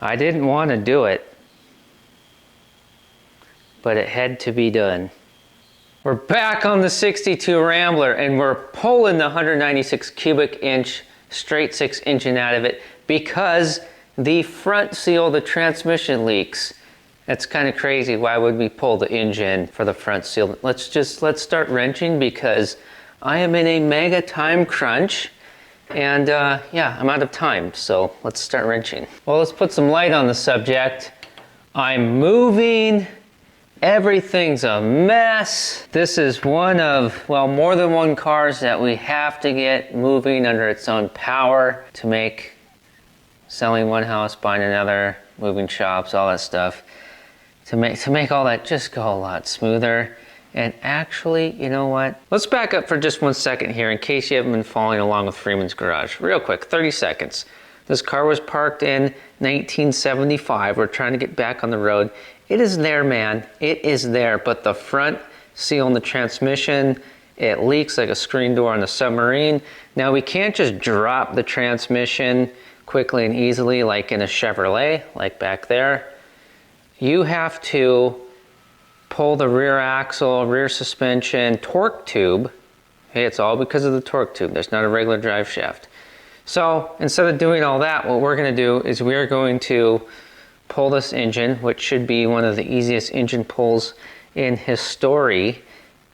I didn't want to do it, but it had to be done. We're back on the 62 Rambler and we're pulling the 196 cubic inch straight 6 engine out of it because the front seal of the transmission leaks. That's kind of crazy. Why would we pull the engine for the front seal? Let's start wrenching because I am in a mega time crunch. And yeah, I'm out of time, so let's start wrenching. Well, let's put some light on the subject. I'm moving. Everything's a mess. This is one of, well, more than one cars that we have to get moving under its own power to make selling one house, buying another, moving shops, all that stuff. To make all that just go a lot smoother. And actually, you know what? Let's back up for just 1 second here in case you haven't been following along with Freeman's Garage. Real quick, 30 seconds. This car was parked in 1975. We're trying to get back on the road. It is there, man. It is there, but the front seal in the transmission, it leaks like a screen door on a submarine. Now, we can't just drop the transmission quickly and easily like in a Chevrolet, like back there. You have to pull the rear axle, rear suspension, torque tube. Hey, it's all because of the torque tube. There's not a regular drive shaft. So instead of doing all that, what we're going to do is we are going to pull this engine, which should be one of the easiest engine pulls in history.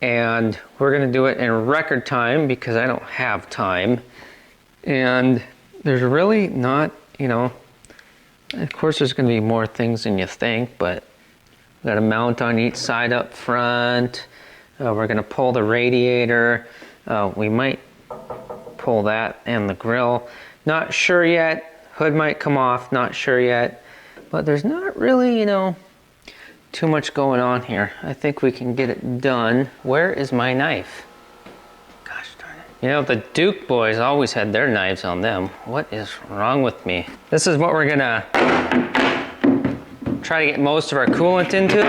And we're going to do it in record time because I don't have time. And there's really not, you know, of course there's going to be more things than you think, but we've got a mount on each side up front. We're going to pull the radiator. We might pull that and the grill. Not sure yet. Hood might come off, not sure yet. But there's not really, you know, too much going on here. I think we can get it done. Where is my knife? Gosh darn it. You know, the Duke boys always had their knives on them. What is wrong with me? This is what we're gonna try to get most of our coolant into.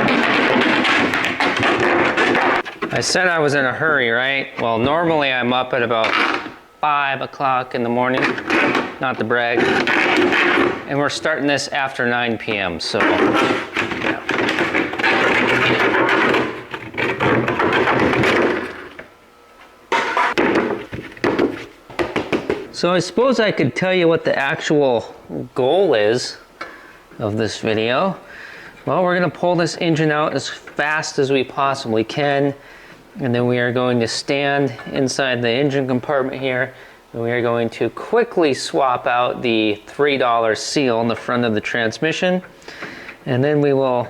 I said I was in a hurry, right? Well, normally I'm up at about 5 o'clock in the morning, not to brag. And we're starting this after 9 p.m., so yeah. So I suppose I could tell you what the actual goal is of this video. Well, we're going to pull this engine out as fast as we possibly can, and then we are going to stand inside the engine compartment here, and we are going to quickly swap out the $3 seal in the front of the transmission, and then we will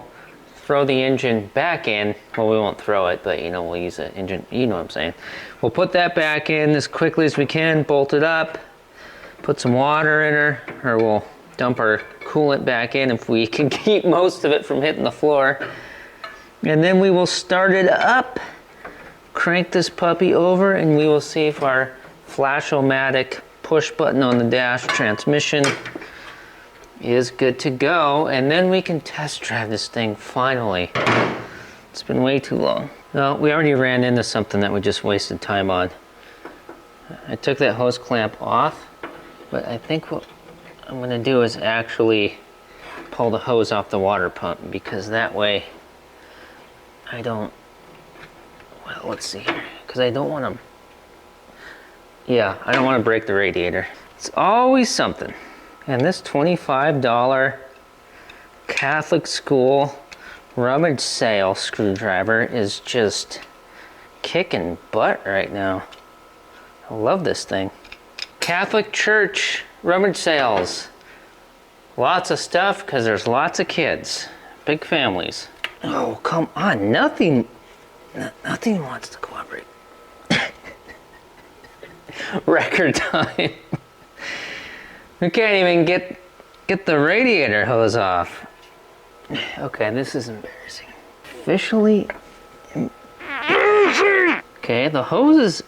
throw the engine back in. Well, we won't throw it, but you know, we'll use the engine, you know what I'm saying. We'll put that back in as quickly as we can, bolt it up, put some water in her, or we'll dump our coolant back in if we can keep most of it from hitting the floor. And then we will start it up, crank this puppy over, and we will see if our Flash-O-Matic push button on the dash transmission is good to go. And then we can test drive this thing finally. It's been way too long. No, we already ran into something that we just wasted time on. I took that hose clamp off, but I think what I'm going to do is actually pull the hose off the water pump, because that way I don't, well, let's see here, because I don't want to, yeah, I don't want to break the radiator. It's always something. And this $25 Catholic school rummage sale screwdriver is just kicking butt right now. I love this thing. Catholic church rummage sales. Lots of stuff because there's lots of kids. Big families. Oh, come on. Nothing wants to cooperate. Record time. We can't even get the radiator hose off. Okay, this is embarrassing. Officially embarrassing. Okay, the hose is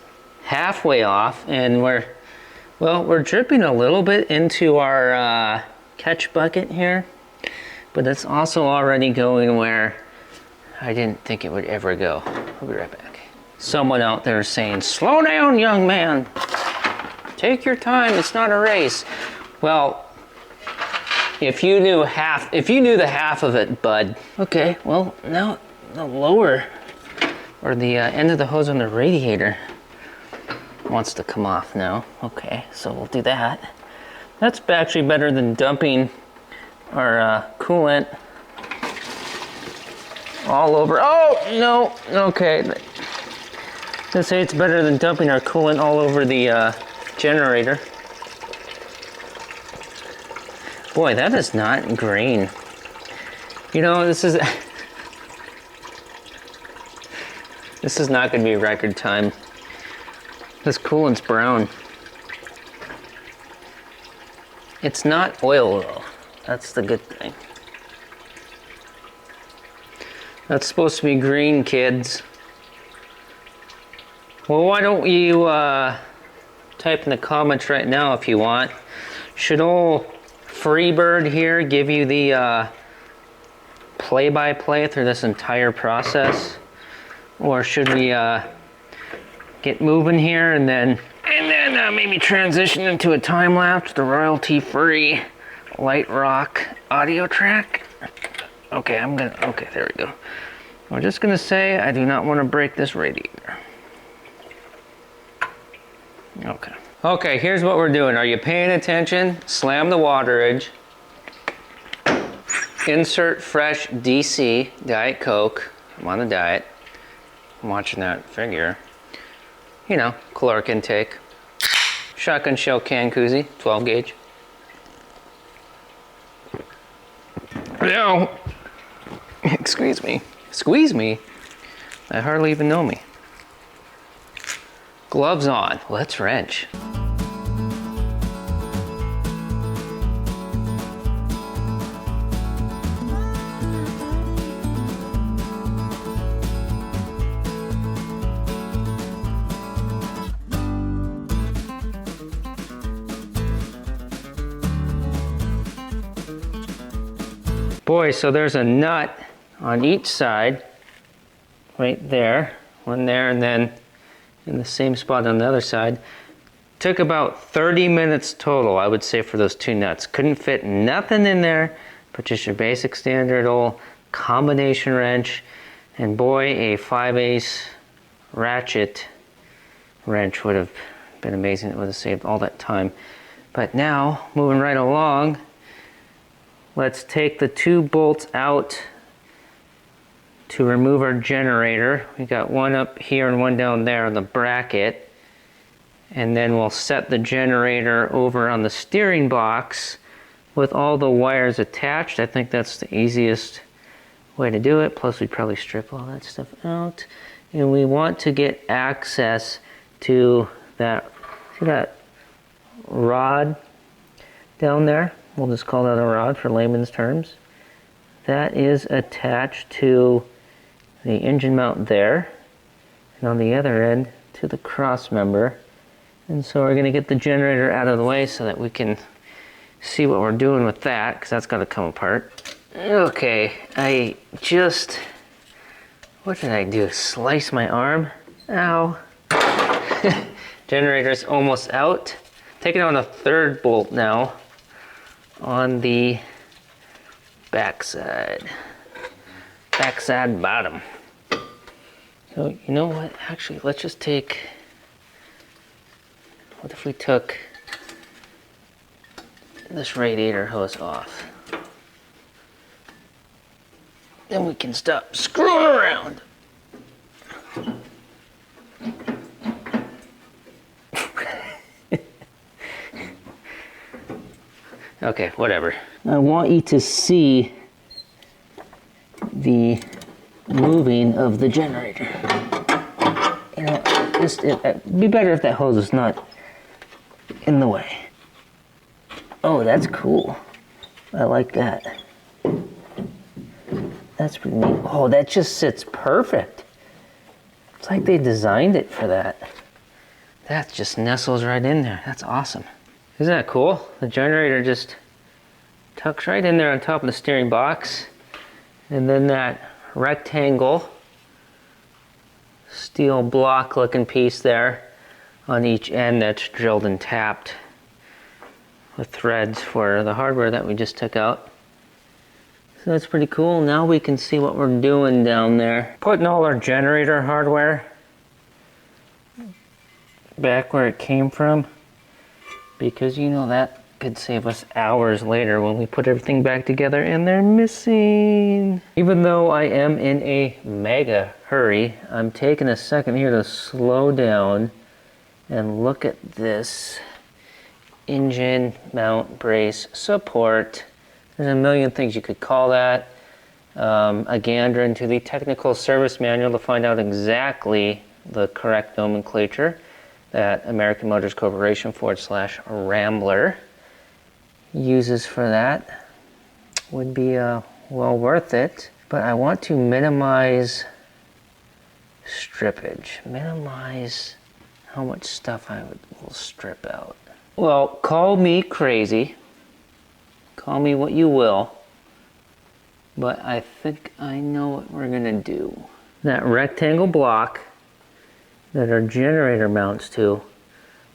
halfway off, and we're dripping a little bit into our catch bucket here, but it's also already going where I didn't think it would ever go. I'll be right back. Someone out there is saying, slow down, young man. Take your time, it's not a race. Well, If you knew the half of it, bud. Okay, well, now the lower, or the end of the hose on the radiator wants to come off now. Okay, so we'll do that. That's actually better than dumping our coolant all over. Oh, no, okay. Let's say it's better than dumping our coolant all over the generator. Boy, that is not green. You know, this is not going to be record time. This coolant's brown. It's not oil though. That's the good thing. That's supposed to be green, kids. Well, why don't you type in the comments right now if you want. Should old Freebird here give you the play-by-play through this entire process? Or should we get moving here and then maybe transition into a time lapse, the royalty-free light rock audio track? Okay, okay, there we go. I'm just gonna say I do not want to break this radiator. Okay. Okay, here's what we're doing. Are you paying attention? Slam the water edge. Insert fresh DC, Diet Coke. I'm on the diet. I'm watching that figure. You know, caloric intake. Shotgun shell can koozie, 12 gauge. No! Excuse me. Squeeze me? I hardly even know me. Gloves on. Let's wrench. Boy, so there's a nut on each side, right there, one there, and then in the same spot on the other side. Took about 30 minutes total, I would say, for those two nuts. Couldn't fit nothing in there, but just your basic standard old combination wrench. And boy, a 5/8 ratchet wrench would have been amazing. It would have saved all that time. But now, moving right along, let's take the two bolts out to remove our generator. We got one up here and one down there on the bracket. And then we'll set the generator over on the steering box with all the wires attached. I think that's the easiest way to do it. Plus we'd probably strip all that stuff out. And we want to get access to that, see that rod down there? We'll just call that a rod for layman's terms. That is attached to the engine mount there, and on the other end to the cross member. And so we're going to get the generator out of the way so that we can see what we're doing with that, because that's got to come apart. Okay, what did I do? Slice my arm? Ow. Generator's almost out. Taking on a third bolt now on the backside bottom. So you know what, actually let's just take, what if we took this radiator hose off? Then we can stop screwing around. Okay, whatever. I want you to see the moving of the generator. You know, it'd be better if that hose was not in the way. Oh, that's cool. I like that. That's pretty neat. Oh, that just sits perfect. It's like they designed it for that. That just nestles right in there. That's awesome. Isn't that cool? The generator just tucks right in there on top of the steering box. And then that rectangle steel block looking piece there on each end that's drilled and tapped the threads for the hardware that we just took out. So that's pretty cool. Now we can see what we're doing down there. Putting all our generator hardware back where it came from, because you know that could save us hours later when we put everything back together and they're missing. Even though I am in a mega hurry, I'm taking a second here to slow down and look at this engine mount brace support. There's a million things you could call that. A gander into the technical service manual to find out exactly the correct nomenclature that American Motors Corporation /Rambler uses for that. Would be well worth it. But I want to minimize strippage. Minimize how much stuff will strip out. Well, call me crazy. Call me what you will. But I think I know what we're gonna do. That rectangle block that our generator mounts to,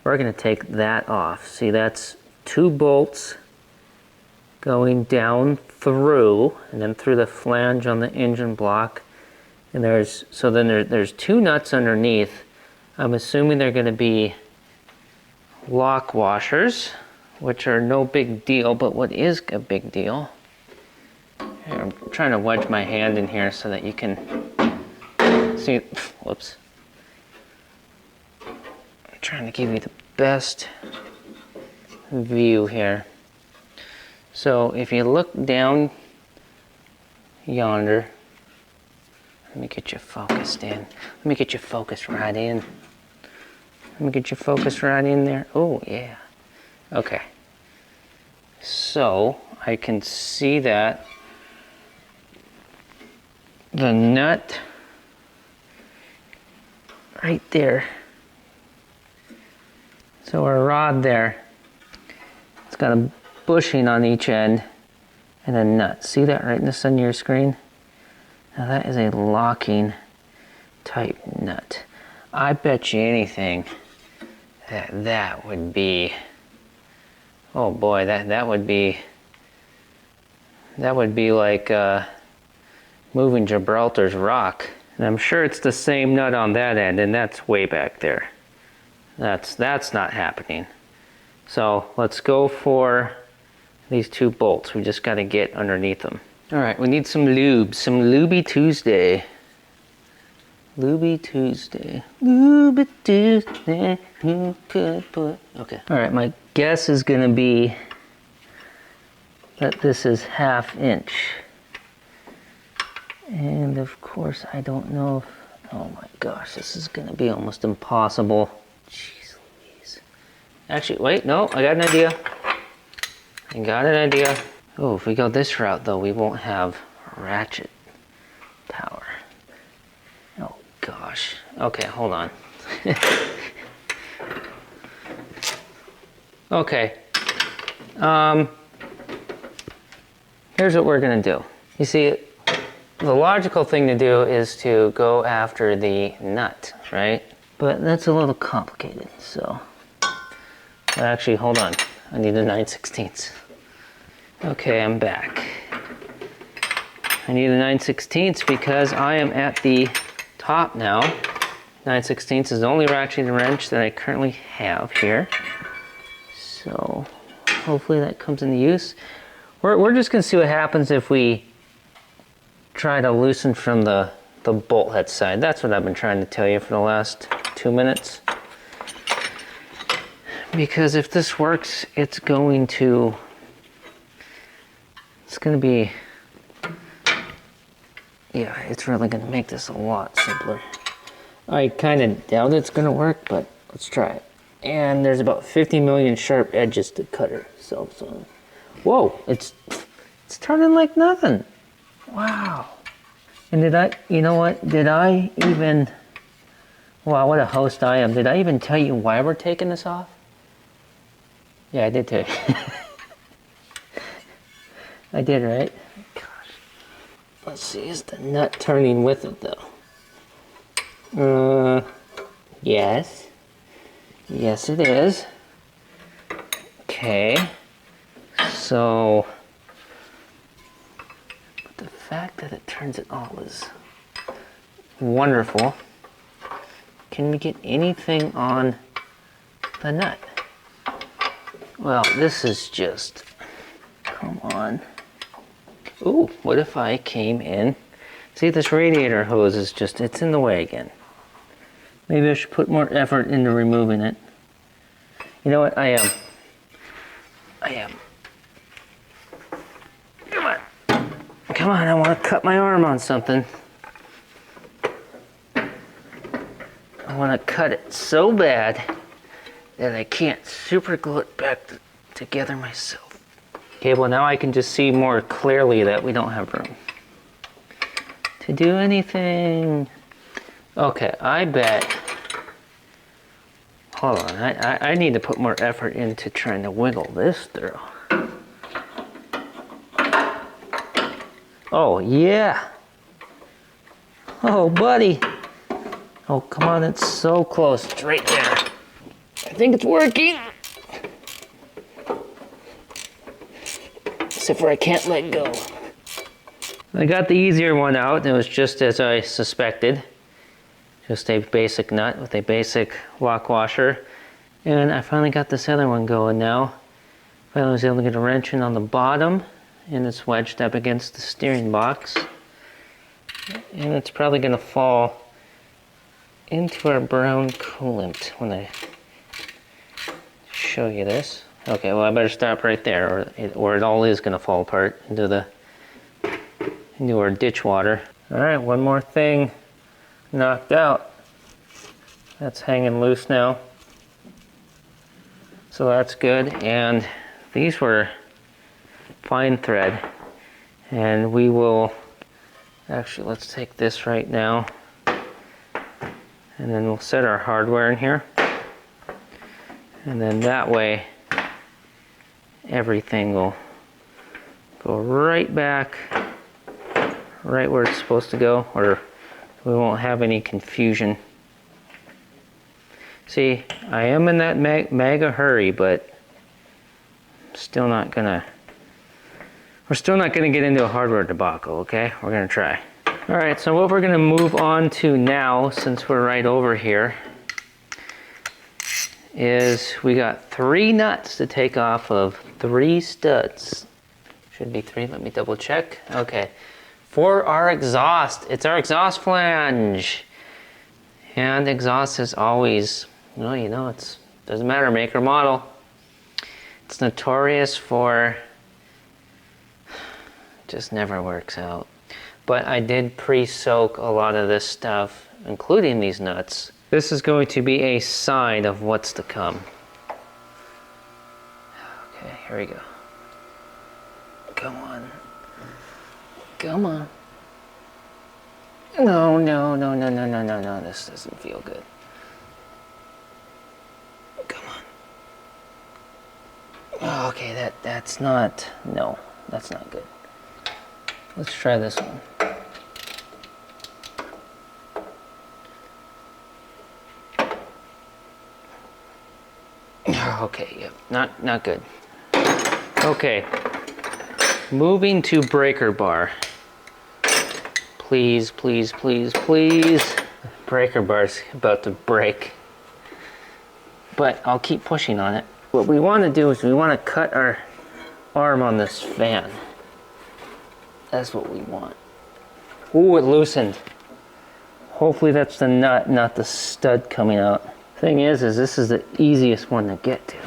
we're gonna take that off. See, that's 2 bolts going down through, and then through the flange on the engine block. And there's 2 nuts underneath. I'm assuming they're gonna be lock washers, which are no big deal, but what is a big deal? Here, I'm trying to wedge my hand in here so that you can see, whoops. I'm trying to give you the best view here. So if you look down yonder, let me get you focused in. Let me get you focused right in. Let me get you focused right in there. Oh, yeah. Okay. So I can see that the nut right there. So our rod there, it's got a bushing on each end and a nut. See that right in the center of your screen? Now that is a locking type nut. I bet you anything that would be, oh boy, that would be like moving Gibraltar's rock. And I'm sure it's the same nut on that end, and that's way back there. That's not happening. So let's go for these 2 bolts. We just got to get underneath them. All right, we need some lube, some Lubey Tuesday. Lubey Tuesday. Lubey Tuesday. Who could put? Okay. All right, my guess is going to be that this is 1/2 inch. And of course, I don't know if, oh my gosh, this is going to be almost impossible. Jeez Louise. Actually, wait, no, I got an idea. I got an idea. Oh, if we go this route though, we won't have ratchet power. Oh gosh. Okay, hold on. Okay. Here's what we're gonna do. You see, the logical thing to do is to go after the nut, right? But that's a little complicated, so. Actually, hold on. I need a 9/16. Okay, I'm back. I need a 9/16 because I am at the top now. 9/16 is the only ratchet wrench that I currently have here. So hopefully that comes into use. We're just gonna see what happens if we try to loosen from the bolt head side. That's what I've been trying to tell you for the last 2 minutes. Because if this works, it's going to be, yeah, it's really going to make this a lot simpler. I kind of doubt it's going to work, but let's try it. And there's about 50 million sharp edges to cut her. So whoa, it's turning like nothing. Wow. And you know what, did I even, wow, what a host I am. Did I even tell you why we're taking this off? Yeah, I did too. I did, right? Gosh. Let's see, is the nut turning with it though? Yes. Yes, it is. Okay. So, but the fact that it turns it all is wonderful. Can we get anything on the nut? Well, this is just, come on. Ooh, what if I came in? See, this radiator hose is just, it's in the way again. Maybe I should put more effort into removing it. You know what, I am. Come on, I want to cut my arm on something. I want to cut it so bad that I can't super glue it back together myself. Okay, well now I can just see more clearly that we don't have room to do anything. Okay, I bet, hold on, I need to put more effort into trying to wiggle this through. Oh yeah. Oh buddy. Oh come on, it's so close, it's right there. I think it's working. Except for I can't let go. I got the easier one out. It was just as I suspected. Just a basic nut with a basic lock washer. And I finally got this other one going now. Finally was able to get a wrench in on the bottom, and it's wedged up against the steering box. And it's probably gonna fall into our brown coolant when I show you this. Okay, well I better stop right there, or it all is gonna fall apart into our ditch water. All right, one more thing knocked out. That's hanging loose now. So that's good. And these were fine thread. And we will, actually let's take this right now. And then we'll set our hardware in here. And then that way, everything will go right back, right where it's supposed to go, or we won't have any confusion. See, I am in that mega hurry, but we're still not gonna get into a hardware debacle, okay? We're gonna try. All right, so what we're gonna move on to now, since we're right over here, is we got 3 nuts to take off of 3 studs. Should be 3, let me double check. Okay, for our exhaust, it's our exhaust flange. And exhaust is always, well, you know, it doesn't matter, make or model. It's notorious for, just never works out. But I did pre-soak a lot of this stuff, including these nuts. This is going to be a sign of what's to come. Okay, here we go. Come on. Come on. No, no, no, no, no, no, no, no. This doesn't feel good. Come on. Oh, okay, that's not, no, that's not good. Let's try this one. Okay, yep, not good. Okay, moving to breaker bar. Please, please, please, please. Breaker bar's about to break. But I'll keep pushing on it. What we want to do is we want to cut our arm on this fan. That's what we want. Ooh, it loosened. Hopefully that's the nut, not the stud coming out. Thing is this is the easiest one to get to.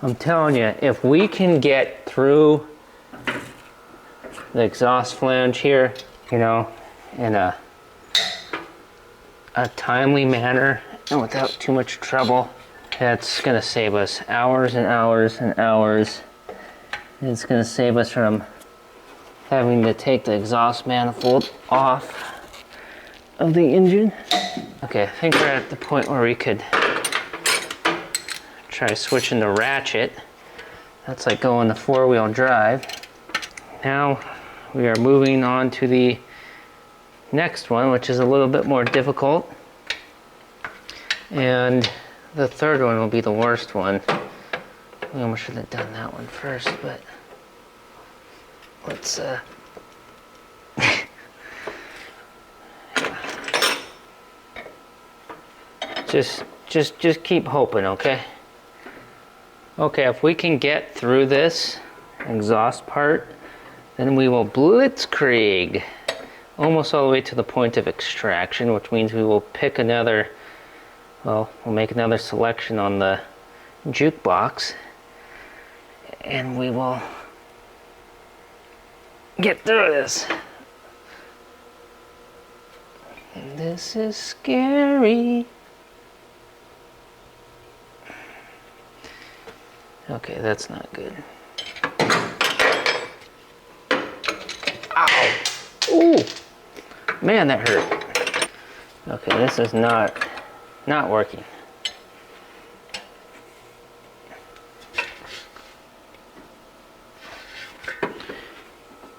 I'm telling you, if we can get through the exhaust flange here, you know, in a timely manner and without too much trouble, that's gonna save us hours and hours and hours. It's gonna save us from having to take the exhaust manifold off of the engine. Okay, I think we're at the point where we could try switching the ratchet. That's like going to 4-wheel drive. Now we are moving on to the next one, which is a little bit more difficult. And the third one will be the worst one. We almost should have done that one first, but let's just keep hoping, okay? Okay, if we can get through this exhaust part, then we will blitzkrieg almost all the way to the point of extraction, which means we will pick another, well, we'll make another selection on the jukebox, and we will get through this. This is scary. Okay, that's not good. Ow! Ooh! Man, that hurt. Okay, this is not working.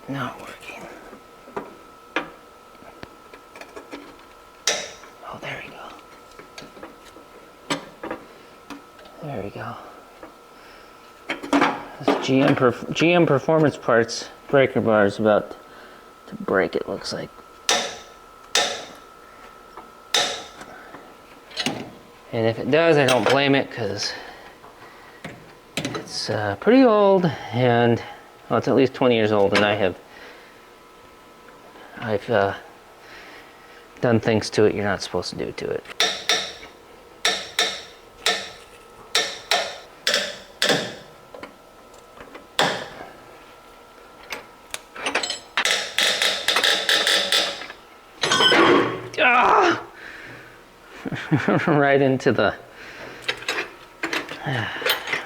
Not working. Oh, there we go. There we go. This GM Performance Parts breaker bar is about to break, it looks like. And if it does, I don't blame it, because it's pretty old, and well, it's at least 20 years old, and I've done things to it you're not supposed to do to it. Ah!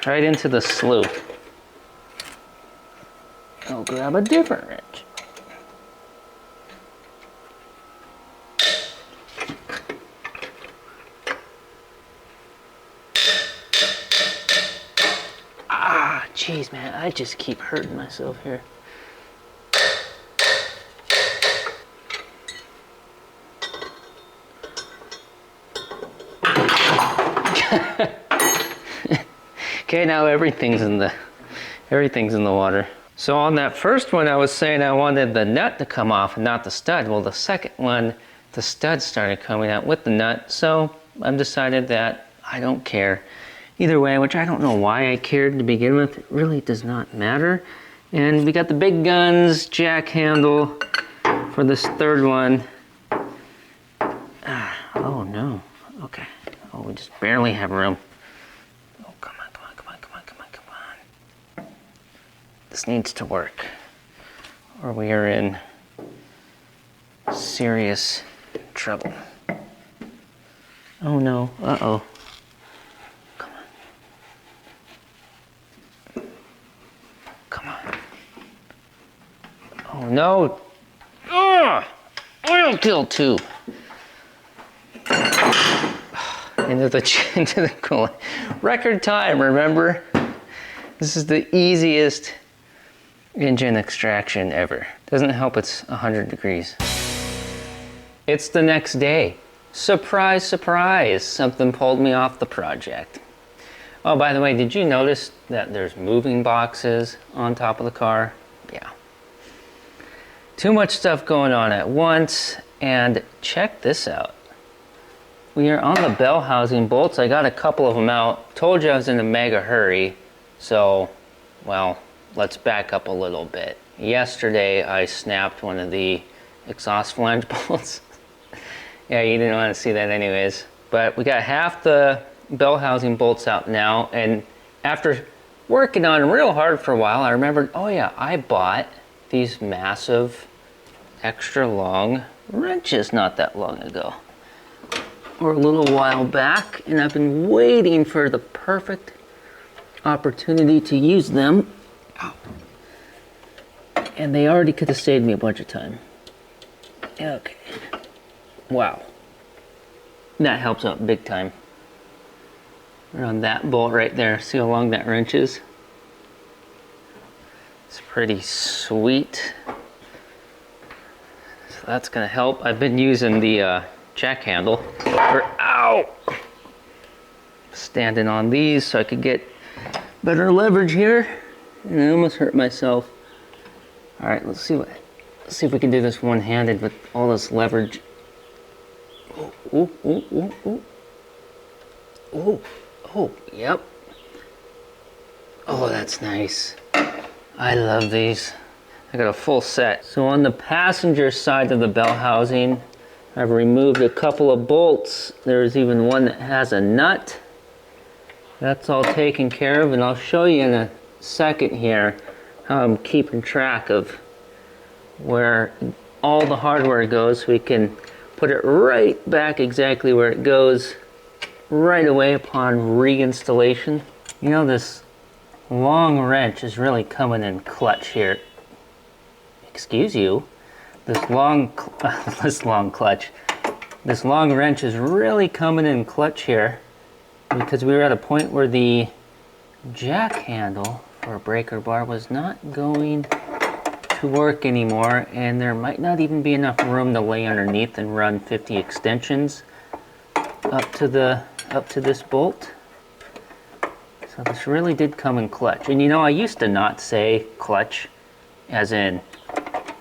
right into the slough. I'll grab a different wrench. Ah, jeez, man, I just keep hurting myself here. Okay, now everything's in the water. So on that first one, I was saying I wanted the nut to come off and not the stud. Well, the second one, the stud started coming out with the nut. So I've decided that I don't care either way, which I don't know why I cared to begin with. It really does not matter. And we got the big guns jack handle for this third one. Oh no, okay. Oh, we just barely have room. Oh, come on, come on, come on, come on, come on, come on. This needs to work, or we are in serious trouble. Oh no, uh-oh. Come on. Come on. Oh no. Ugh! Oil kill tube. Into the coolant. Record time, remember? This is the easiest engine extraction ever. Doesn't help it's 100 degrees. It's the next day. Surprise, surprise, something pulled me off the project. Oh, by the way, did you notice that there's moving boxes on top of the car? Yeah. Too much stuff going on at once, and check this out. We are on the bell housing bolts. I got a couple of them out. Told you I was in a mega hurry. So, well, let's back up a little bit. Yesterday, I snapped one of the exhaust flange bolts. Yeah, you didn't want to see that anyways. But we got half the bell housing bolts out now. And after working on them real hard for a while, I remembered, oh yeah, I bought these massive, extra long wrenches not that long ago. Or a little while back, and I've been waiting for the perfect opportunity to use them. And they already could have saved me a bunch of time. Okay. Wow. That helps out big time. We're on that bolt right there. See how long that wrench is? It's pretty sweet. So that's gonna help. I've been using the jack handle, or ow, standing on these so I could get better leverage here, and I almost hurt myself All right, let's see if we can do this one-handed with all this leverage. Ooh, ooh, ooh, ooh. Ooh, oh, yep. Oh, that's nice. I love these. I got a full set. So on the passenger side of the bell housing, I've removed a couple of bolts. There's even one that has a nut. That's all taken care of, and I'll show you in a second here how I'm keeping track of where all the hardware goes, so we can put it right back exactly where it goes right away upon reinstallation. You know, this long wrench is really coming in clutch here. Excuse you. This long wrench is really coming in clutch here, because we were at a point where the jack handle for a breaker bar was not going to work anymore, and there might not even be enough room to lay underneath and run 50 extensions up to this bolt. So this really did come in clutch. And you know, I used to not say clutch as in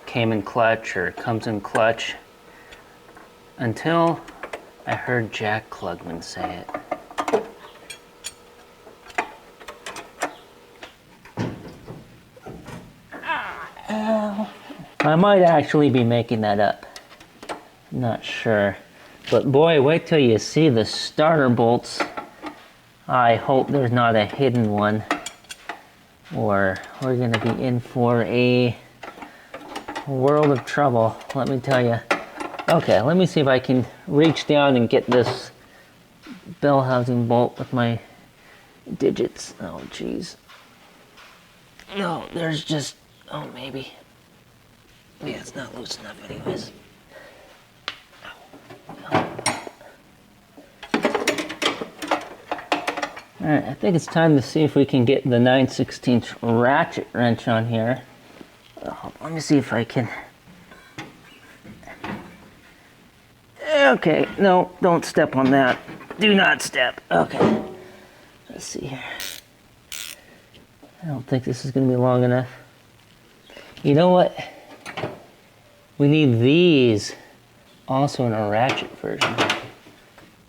came in clutch or comes in clutch until I heard Jack Klugman say it. I might actually be making that up. Not sure. But boy, wait till you see the starter bolts. I hope there's not a hidden one, or we're going to be in for a world of trouble, let me tell you. Okay, let me see if I can reach down and get this bell housing bolt with my digits. Oh, jeez. No, there's just, oh, maybe. Yeah, it's not loose enough anyways. Alright, I think it's time to see if we can get the 9/16 ratchet wrench on here. Let me see if I can. Okay, no, don't step on that. Do not step. Okay, let's see here. I don't think this is going to be long enough. You know what? We need these also in a ratchet version.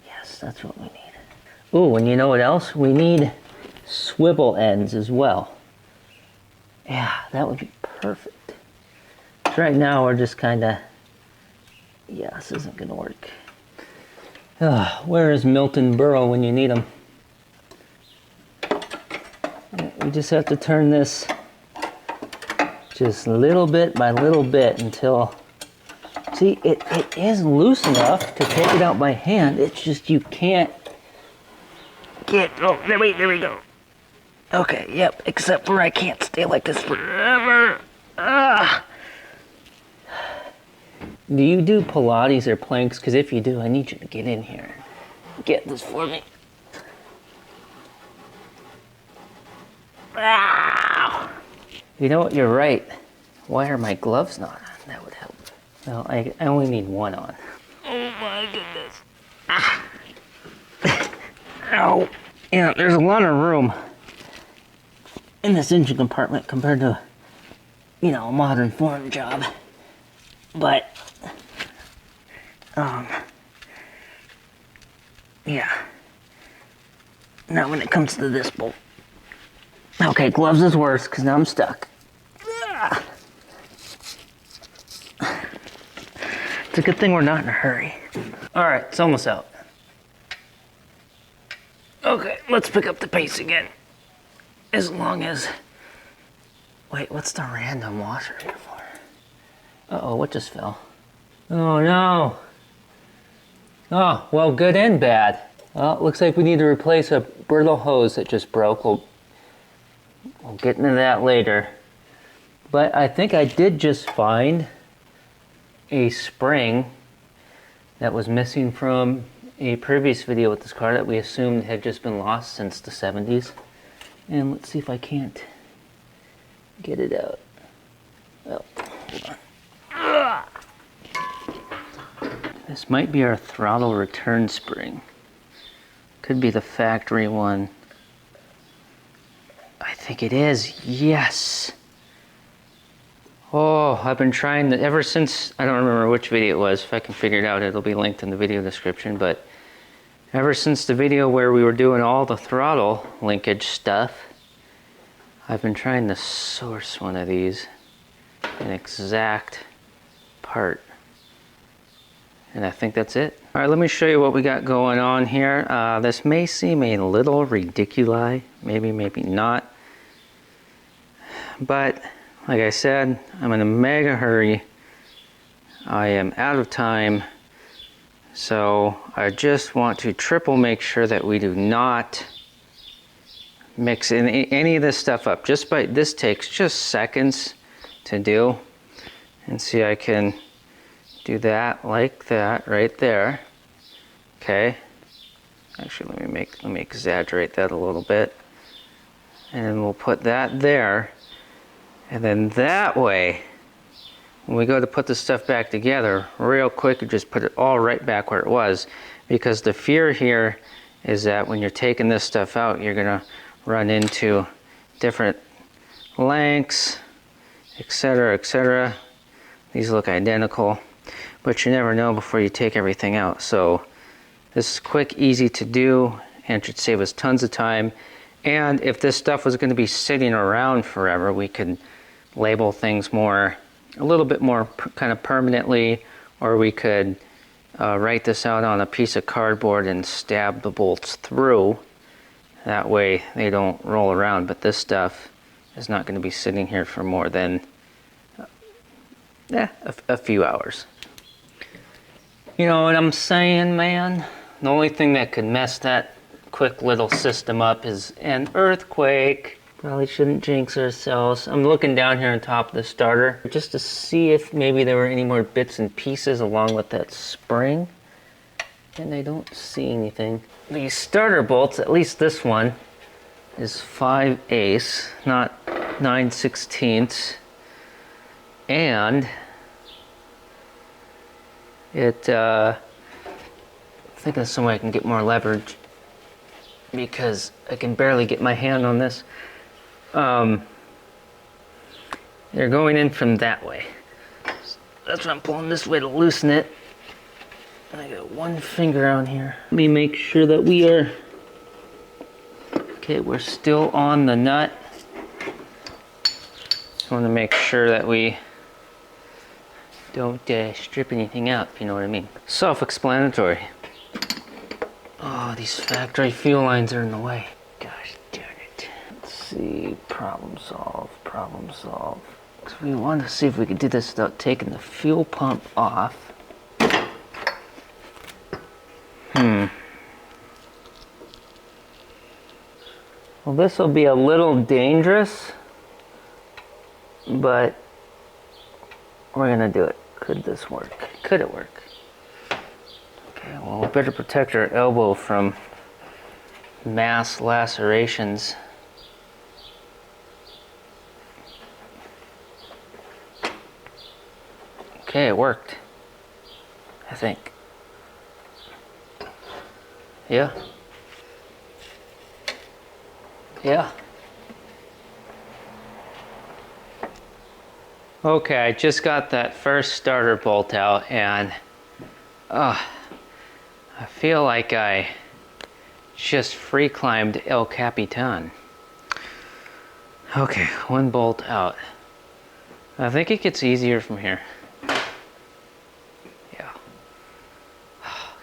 Yes, that's what we need. Ooh, and you know what else? We need swivel ends as well. Yeah, that would be perfect. So right now we're just kind of, yeah, this isn't going to work. Where is Milton Berle when you need him? We just have to turn this just little bit by little bit until, see, it is loose enough to take it out by hand. It's just you can't get, oh, there we go. Okay, yep, except for I can't stay like this forever. Do you do Pilates or planks? Because if you do, I need you to get in here and get this for me. Ow. You know what, you're right. Why are my gloves not on? That would help. Well, I only need one on. Oh my goodness. Ah. Ow. Yeah, there's a lot of room in this engine compartment compared to, you know, a modern foreign job. But, yeah. Not when it comes to this bolt. Okay, gloves is worse because now I'm stuck. It's a good thing we're not in a hurry. All right, it's almost out. Okay, let's pick up the pace again. As long as, wait, what's the random washer here for? Uh-oh, what just fell? Oh no. Oh, well, good and bad. Well, it looks like we need to replace a brittle hose that just broke. We'll get into that later. But I think I did just find a spring that was missing from a previous video with this car that we assumed had just been lost since the 70s. And let's see if I can't get it out. Oh, hold on. This might be our throttle return spring. Could be the factory one. I think it is. Yes. Oh, I've been trying to, ever since, I don't remember which video it was. If I can figure it out, it'll be linked in the video description. But ever since the video where we were doing all the throttle linkage stuff, I've been trying to source one of these, an exact part. And I think that's it. All right, let me show you what we got going on here. This may seem a little ridiculous, maybe not. But like I said, I'm in a mega hurry. I am out of time. So I just want to triple make sure that we do not mix any of this stuff up. This takes just seconds to do. And see, I can do that like that right there. Okay. Actually, let me exaggerate that a little bit. And then we'll put that there. And then that way, when we go to put the stuff back together, real quick, you just put it all right back where it was. Because the fear here is that when you're taking this stuff out, you're gonna run into different lengths, etc., etc. These look identical, but you never know before you take everything out. So this is quick, easy to do, and should save us tons of time. And if this stuff was gonna be sitting around forever, we could label things a little bit more kind of permanently, or we could write this out on a piece of cardboard and stab the bolts through. That way they don't roll around, but this stuff is not going to be sitting here for more than a few hours. You know what I'm saying, man? The only thing that could mess that quick little system up is an earthquake. Probably shouldn't jinx ourselves. I'm looking down here on top of the starter just to see if maybe there were any more bits and pieces along with that spring. And I don't see anything. These starter bolts, at least this one, is 5/8, not 9/16. And I'm thinking of some way I can get more leverage because I can barely get my hand on this. They're going in from that way. That's why I'm pulling this way to loosen it. I got one finger on here. Let me make sure that we are, okay, we're still on the nut. Just want to make sure that we don't strip anything out, if you know what I mean. Self-explanatory. Oh, these factory fuel lines are in the way. Gosh darn it. Let's see, problem solve. So we want to see if we could do this without taking the fuel pump off. Well, this will be a little dangerous, but we're gonna do it. Could this work? Could it work? Okay, well, we better protect our elbow from mass lacerations. Okay, it worked. I think. Yeah. Yeah. Okay, I just got that first starter bolt out and I feel like I just free climbed El Capitan. Okay, one bolt out. I think it gets easier from here. Yeah.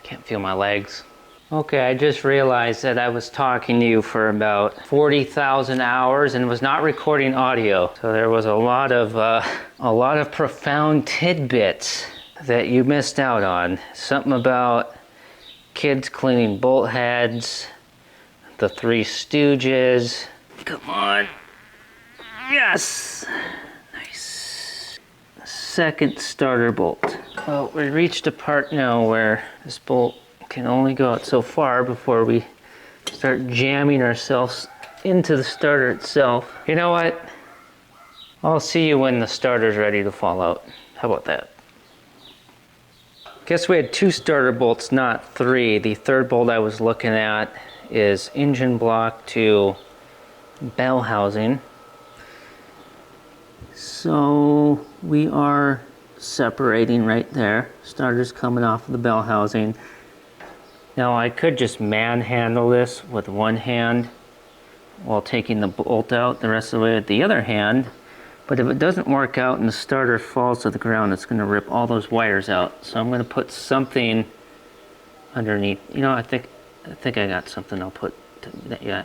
Can't feel my legs. Okay, I just realized that I was talking to you for about 40,000 hours and was not recording audio. So there was a lot of profound tidbits that you missed out on. Something about kids cleaning bolt heads, the Three Stooges. Come on. Yes. Nice. Second starter bolt. Well, we reached a part now where this bolt can only go out so far before we start jamming ourselves into the starter itself. You know what? I'll see you when the starter's ready to fall out. How about that? Guess we had 2 starter bolts, not 3. The third bolt I was looking at is engine block to bell housing. So we are separating right there. Starter's coming off of the bell housing. Now I could just manhandle this with one hand while taking the bolt out the rest of the way with the other hand. But if it doesn't work out and the starter falls to the ground, it's going to rip all those wires out. So I'm going to put something underneath. You know, I think I got something I'll put. Yeah,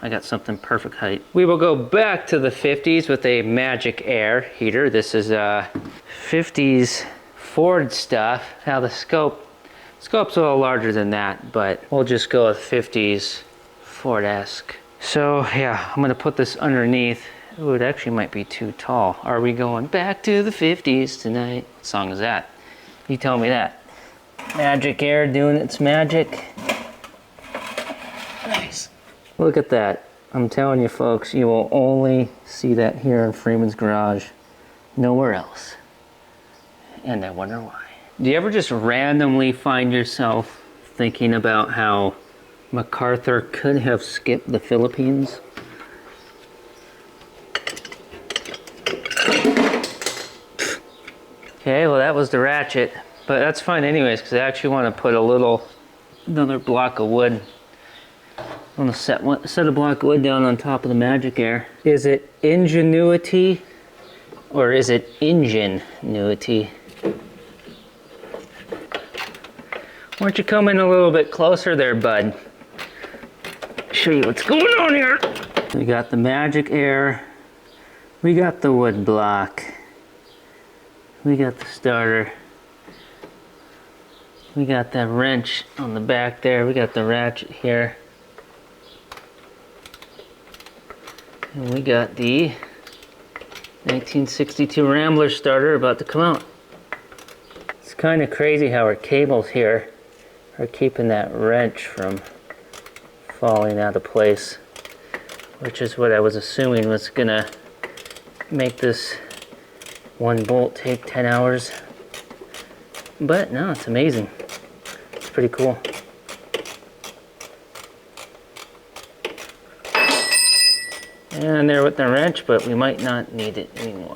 I got something perfect height. We will go back to the 50s with a Magic Air heater. This is 50s Ford stuff. Now the scope's a little larger than that, but we'll just go with 50s Ford-esque. So yeah, I'm gonna put this underneath. Ooh, it actually might be too tall. Are we going back to the 50s tonight? What song is that? You tell me that. Magic Air doing its magic. Nice. Look at that. I'm telling you folks, you will only see that here in Freeman's garage. Nowhere else. And I wonder why. Do you ever just randomly find yourself thinking about how MacArthur could have skipped the Philippines? Okay, well that was the ratchet. But that's fine anyways, because I actually want to put another block of wood. I'm going to set a block of wood down on top of the Magic Air. Is it ingenuity or is it ingenuity? Why don't you come in a little bit closer there, bud? Show you what's going on here. We got the Magic Air. We got the wood block. We got the starter. We got that wrench on the back there. We got the ratchet here. And we got the 1962 Rambler starter about to come out. It's kind of crazy how our cables here are keeping that wrench from falling out of place, which is what I was assuming was gonna make this one bolt take 10 hours. But no, it's amazing. It's pretty cool. And there with the wrench, but we might not need it anymore.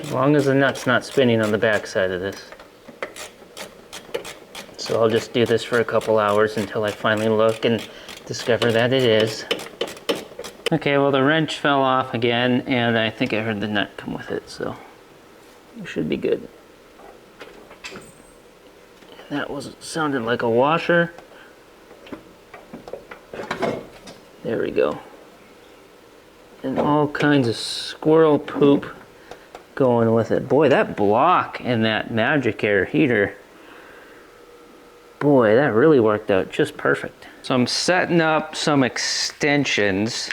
As long as the nut's not spinning on the back side of this. So I'll just do this for a couple hours until I finally look and discover that it is. Okay, well the wrench fell off again, and I think I heard the nut come with it, so it should be good. That sounded like a washer. There we go. And all kinds of squirrel poop going with it. Boy, that block and that Magic Air heater, boy, that really worked out just perfect. So I'm setting up some extensions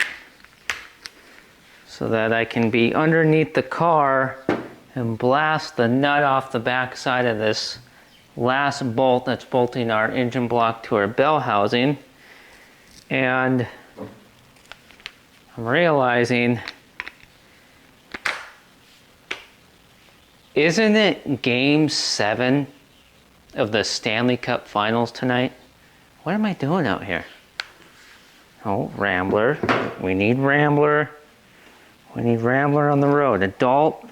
so that I can be underneath the car and blast the nut off the back side of this last bolt that's bolting our engine block to our bell housing. And I'm realizing, isn't it Game 7 of the Stanley Cup Finals tonight? What am I doing out here? Oh, Rambler. We need Rambler. We need Rambler on the road. Adult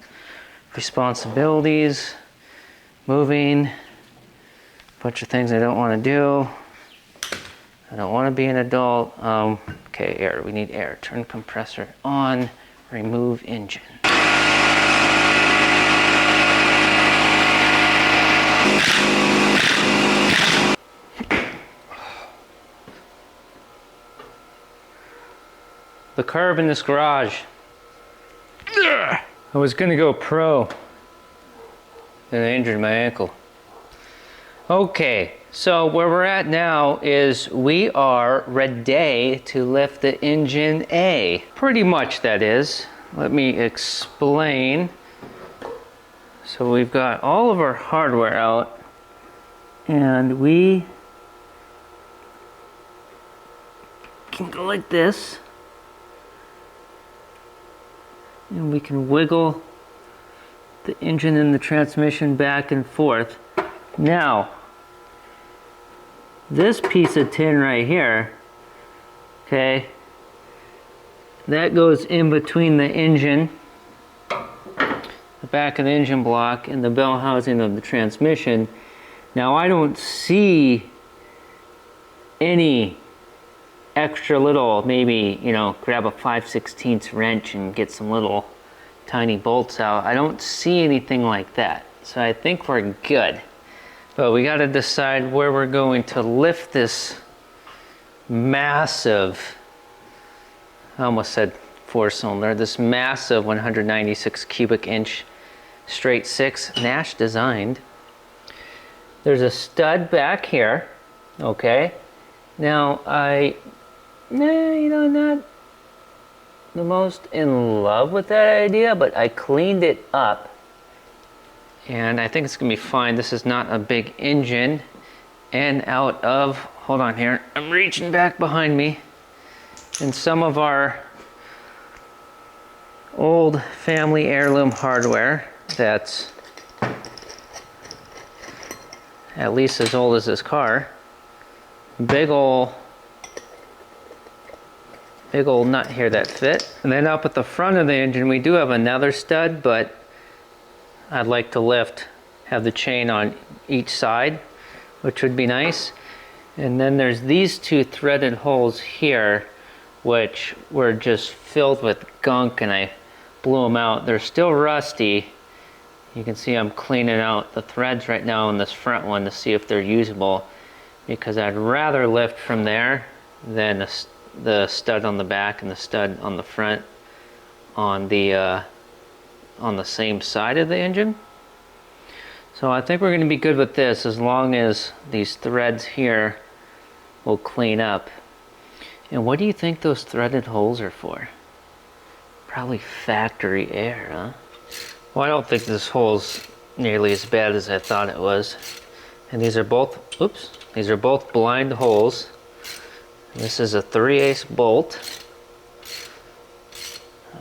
responsibilities, moving, a bunch of things I don't want to do. I don't want to be an adult. Okay, air. We need air. Turn compressor on. Remove engine. The curb in this garage. I was gonna go pro, and I injured my ankle. Okay, so where we're at now is we are ready to lift the engine A. Pretty much, that is. Let me explain. So we've got all of our hardware out, and we can go like this, and we can wiggle the engine and the transmission back and forth. Now, this piece of tin right here, okay, that goes in between the engine, the back of the engine block, and the bell housing of the transmission. Now I don't see any extra little, maybe, you know, grab a 5/16 wrench and get some little tiny bolts out. I don't see anything like that. So I think we're good. But we got to decide where we're going to lift this massive, I almost said 4-cylinder, this massive 196 cubic inch straight 6 Nash designed. There's a stud back here, okay? Now you know, not the most in love with that idea, but I cleaned it up and I think it's gonna be fine. This is not a big engine. And out of, hold on here, I'm reaching back behind me, and some of our old family heirloom hardware that's at least as old as this car. Big old nut here that fit. And then up at the front of the engine we do have another stud, but I'd like to have the chain on each side, which would be nice. And then there's these two threaded holes here, which were just filled with gunk, and I blew them out. They're still rusty. You can see I'm cleaning out the threads right now on this front one to see if they're usable, because I'd rather lift from there than the stud on the back and the stud on the front on the same side of the engine. So I think we're going to be good with this as long as these threads here will clean up. And what do you think those threaded holes are for? Probably factory air, huh? Well, I don't think this hole's nearly as bad as I thought it was. And these are both, oops, these are both blind holes. This is a 3/8 bolt.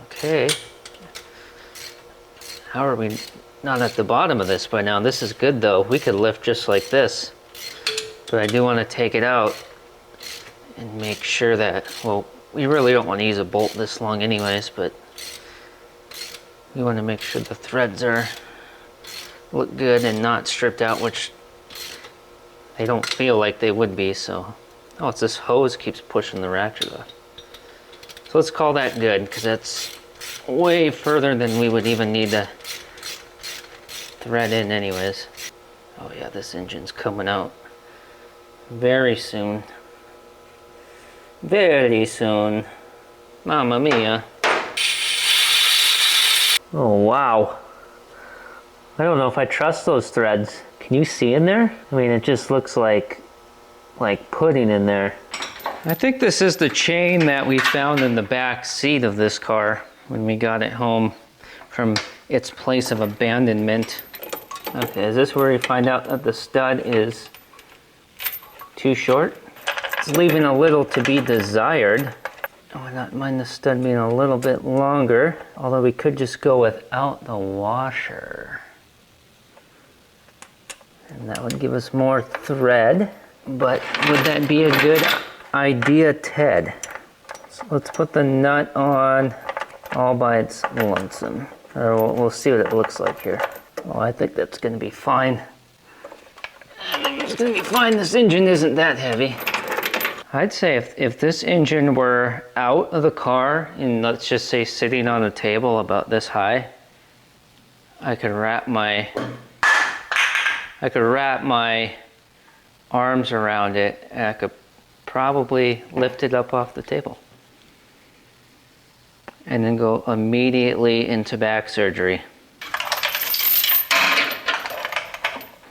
Okay. How are we not at the bottom of this by now? This is good though. We could lift just like this. But I do want to take it out and make sure that, well, we really don't want to use a bolt this long anyways, but we want to make sure the threads look good and not stripped out, which they don't feel like they would be. So, oh, it's this hose keeps pushing the ratchet off. So let's call that good, because that's way further than we would even need to thread in anyways. Oh yeah, this engine's coming out very soon. Very soon. Mamma mia. Oh wow. I don't know if I trust those threads. Can you see in there? I mean, it just looks like pudding in there. I think this is the chain that we found in the back seat of this car when we got it home from its place of abandonment. Okay, is this where we find out that the stud is too short? It's leaving a little to be desired. I would not mind the stud being a little bit longer, although we could just go without the washer. And that would give us more thread. But would that be a good idea, Ted? So let's put the nut on all by its lonesome. Or we'll see what it looks like here. Oh, I think that's going to be fine. I think it's going to be fine. This engine isn't that heavy. I'd say if this engine were out of the car and let's just say sitting on a table about this high, I could wrap my arms around it and I could probably lift it up off the table and then go immediately into back surgery.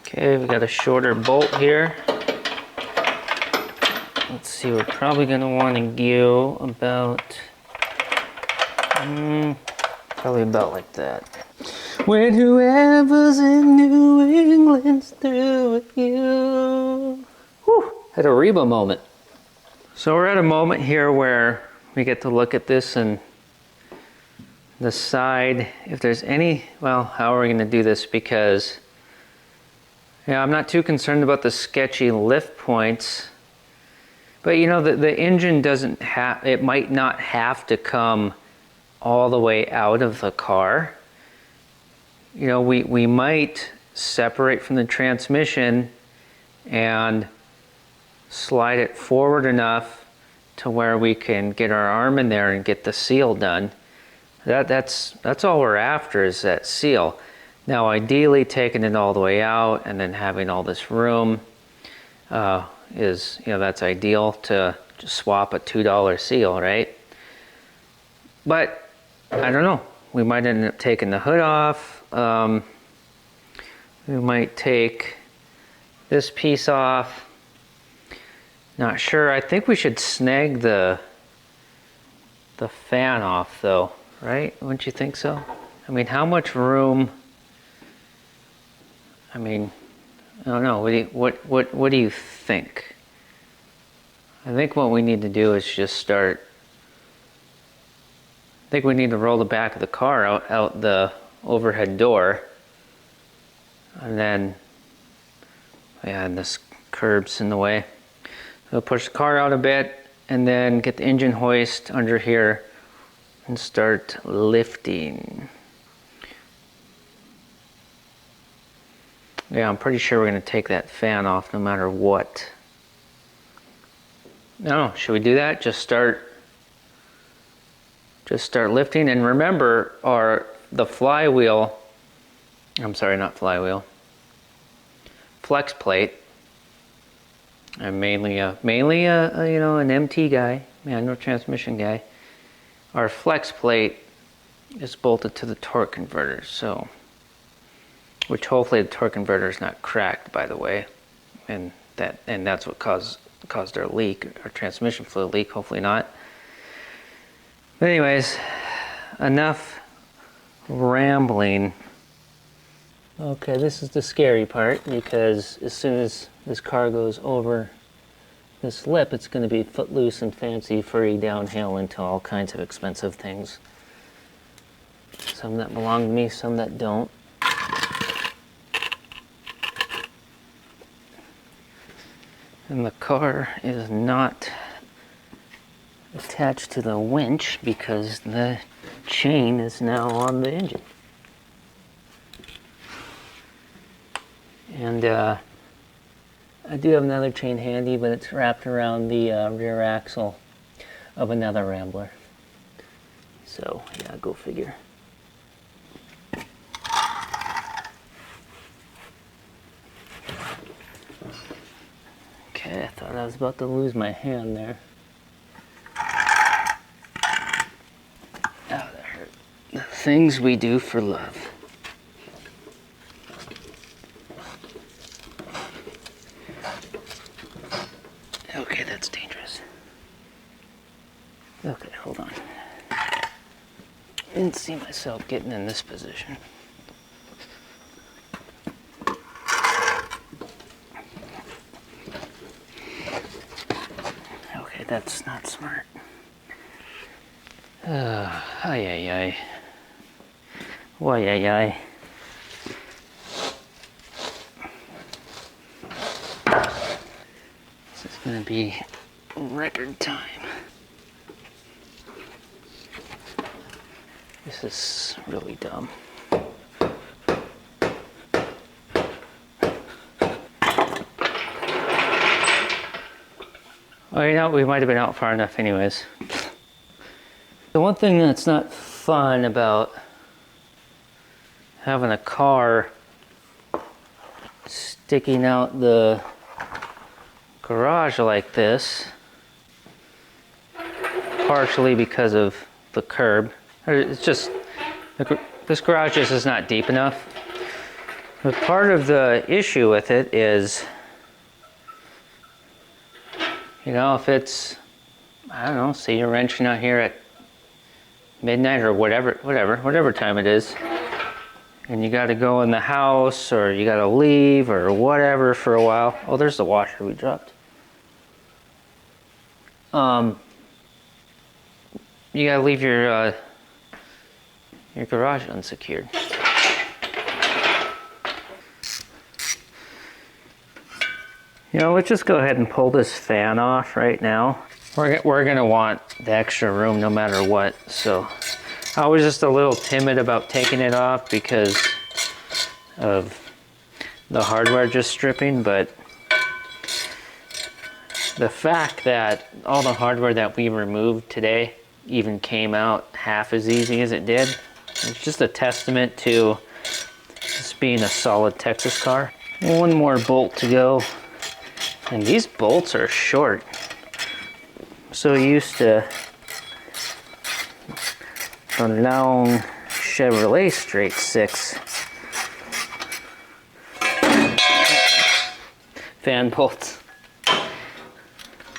Okay, we got a shorter bolt here. Let's see, we're probably going to want to go about, probably about like that. When whoever's in New England's through with you. Whew, had a Reba moment. So we're at a moment here where we get to look at this and decide if there's any, well, how are we going to do this? Because, yeah, I'm not too concerned about the sketchy lift points. But you know, the engine doesn't have, it might not have to come all the way out of the car. You know, we might separate from the transmission and slide it forward enough to where we can get our arm in there and get the seal done. That's all we're after, is that seal. Now, ideally, taking it all the way out and then having all this room is, you know, that's ideal to just swap a $2 seal, right? But I don't know. We might end up taking the hood off. We might take this piece off. Not sure. I think we should snag the fan off, though, right? Wouldn't you think so? I mean, how much room? I mean, I don't know. What do you think? I think what we need to do is just start. I think we need to roll the back of the car out the overhead door, and then, yeah, and this curb's in the way. So push the car out a bit, and then get the engine hoist under here and start lifting. Yeah, I'm pretty sure we're going to take that fan off no matter what. No, should we do that? Just start lifting. And remember, the flywheel, I'm sorry, not flywheel, flex plate. I'm mainly a you know, an MT guy, manual transmission guy. Our flex plate is bolted to the torque converter, so, which hopefully the torque converter is not cracked, by the way, and that's what caused our leak, our transmission fluid leak. Hopefully not. But anyways, enough rambling. Okay, this is the scary part, because as soon as this car goes over this lip, it's going to be footloose and fancy free downhill into all kinds of expensive things. Some that belong to me, some that don't. And the car is not attached to the winch because the chain is now on the engine. And I do have another chain handy, but it's wrapped around the rear axle of another Rambler. So, yeah, go figure. Okay, I thought I was about to lose my hand there. Oh, that hurt. The things we do for love. Okay, that's dangerous. Okay, hold on. Didn't see myself getting in this position. Okay, that's not smart. Ay, ay, ay. Why, ay, ay. This is gonna be record time. This is really dumb. Oh, you know, we might have been out far enough anyways. The one thing that's not fun about having a car sticking out the garage like this, partially because of the curb. It's just, this garage just is not deep enough. But part of the issue with it is, you know, if it's, I don't know, say you're wrenching out here at midnight or whatever time it is, and you got to go in the house or you got to leave or whatever for a while. Oh, there's the washer we dropped. You got to leave your garage unsecured. You know, let's just go ahead and pull this fan off right now. We're gonna want the extra room no matter what, so I was just a little timid about taking it off because of the hardware just stripping, but the fact that all the hardware that we removed today even came out half as easy as it did, it's just a testament to this being a solid Texas car. One more bolt to go. And these bolts are short. I'm so used to the long Chevrolet straight six fan bolts.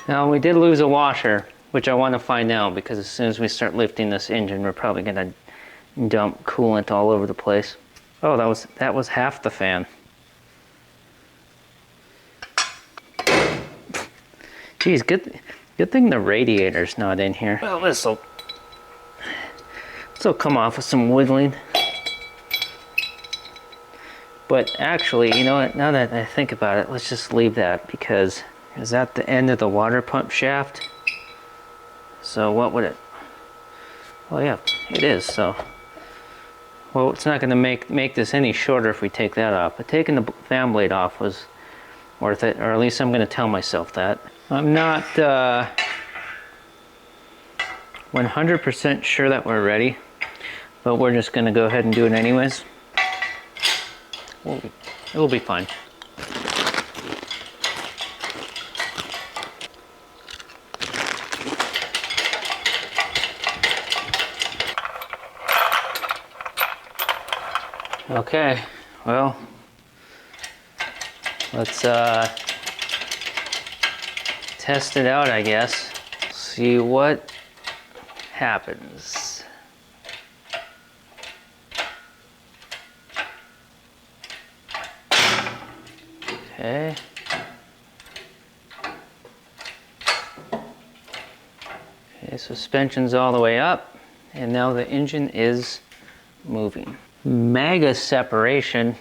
Now we did lose a washer, which I want to find out because as soon as we start lifting this engine, we're probably gonna dump coolant all over the place. Oh, that was half the fan. Geez, good thing the radiator's not in here. Well, this'll come off with some wiggling. But actually, you know what? Now that I think about it, let's just leave that because is that the end of the water pump shaft? So what would it? Well, yeah, it is. So, well, it's not going to make this any shorter if we take that off. But taking the fan blade off was worth it, or at least I'm going to tell myself that. I'm not 100% sure that we're ready, but we're just going to go ahead and do it anyways. It'll be fine. Okay, well, let's test it out, I guess. See what happens. Okay. Okay, suspension's all the way up, and now the engine is moving. Mega separation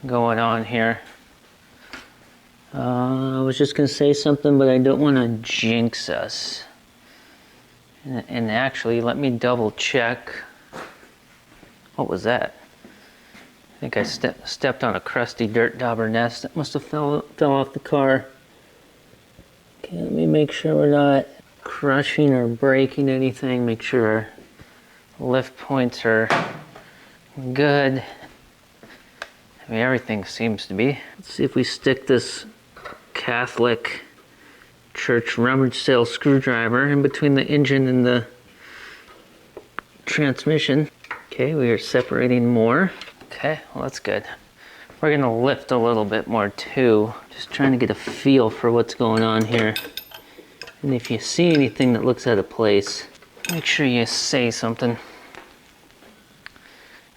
going on here. I was just gonna say something, but I don't want to jinx us. And actually, let me double check. What was that? I think I stepped on a crusty dirt dauber nest. That must have fell off the car. Okay, let me make sure we're not crushing or breaking anything. Make sure our lift points are good. I mean, everything seems to be. Let's see if we stick this Catholic church rummage sale screwdriver in between the engine and the transmission. Okay, we are separating more. Okay, well that's good. We're gonna lift a little bit more too. Just trying to get a feel for what's going on here. And if you see anything that looks out of place, make sure you say something.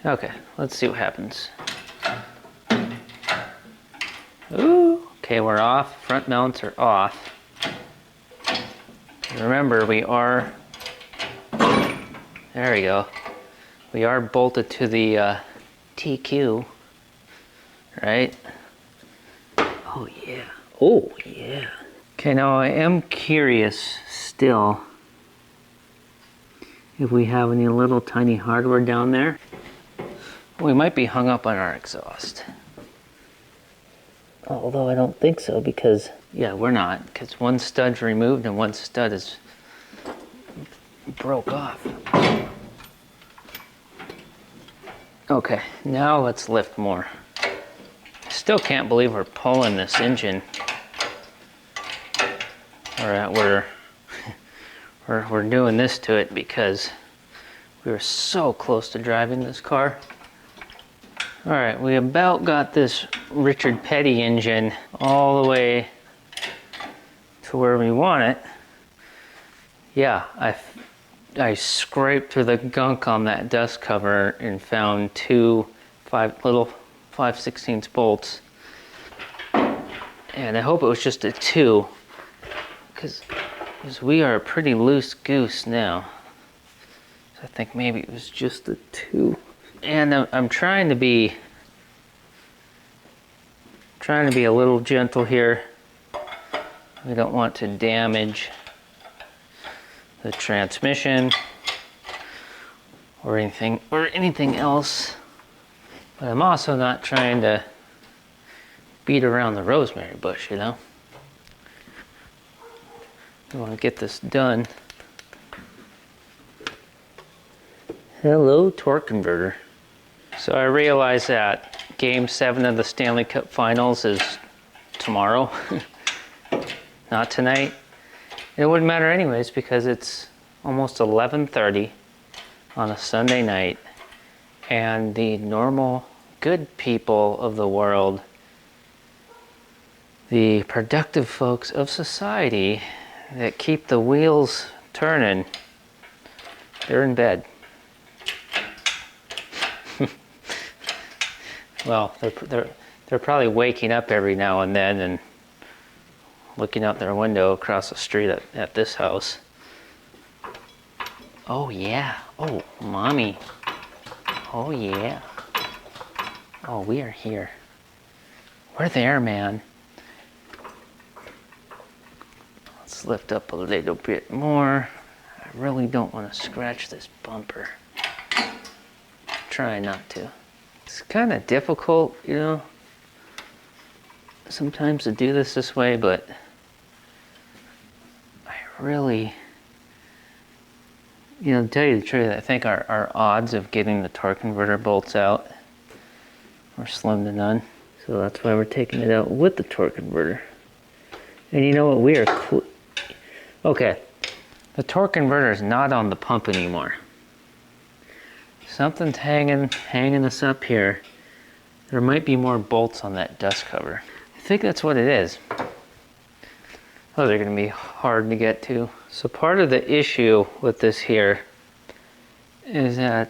Okay, let's see what happens. Ooh, okay, we're off. Front mounts are off. Remember, we are, there we go. We are bolted to the TQ, right? Oh yeah, oh yeah. Okay, now I am curious still if we have any little tiny hardware down there. We might be hung up on our exhaust. Although I don't think so because, yeah, we're not, because one stud's removed and one stud is broke off. Okay, now let's lift more. Still can't believe we're pulling this engine. We're doing this to it because we were so close to driving this car. All right, we about got this Richard Petty engine all the way to where we want it. Yeah, I scraped through the gunk on that dust cover and found two little 5/16 bolts. And I hope it was just a 2, because we are a pretty loose goose now. So I think maybe it was just a 2. And I'm trying to be Trying to be a little gentle here. We don't want to damage the transmission or anything else. But I'm also not trying to beat around the rosemary bush, you know? I want to get this done. Hello, torque converter. So I realize that Game 7 of the Stanley Cup Finals is tomorrow, not tonight. It wouldn't matter anyways because it's almost 11:30 on a Sunday night, and the normal good people of the world, the productive folks of society that keep the wheels turning, they're in bed. Well, they're probably waking up every now and then and looking out their window across the street at this house. Oh yeah. Oh, mommy. Oh yeah. Oh, we are here. We're there, man. Let's lift up a little bit more. I really don't want to scratch this bumper. Try not to. It's kind of difficult, you know, sometimes to do this way, but I really, you know, to tell you the truth, I think our odds of getting the torque converter bolts out are slim to none. So that's why we're taking it out with the torque converter. And you know what, we are okay, the torque converter is not on the pump anymore. Something's hanging us up here. There might be more bolts on that dust cover. I think that's what it is. Those are gonna be hard to get to. So part of the issue with this here is that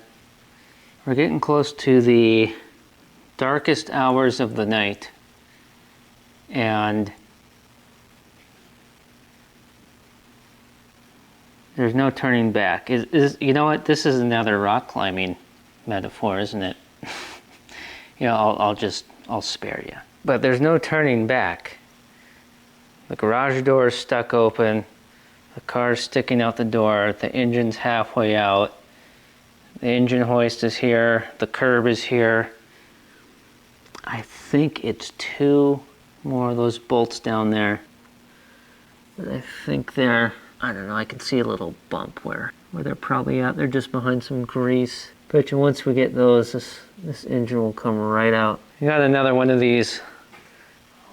we're getting close to the darkest hours of the night, and there's no turning back. You know what? This is another rock climbing metaphor, isn't it? You know, I'll spare you. But there's no turning back. The garage door is stuck open. The car's sticking out the door. The engine's halfway out. The engine hoist is here. The curb is here. I think it's 2 more of those bolts down there. But I think they're, I don't know, I can see a little bump where they're probably at. They're just behind some grease. Bet you once we get those, this engine will come right out. You got another one of these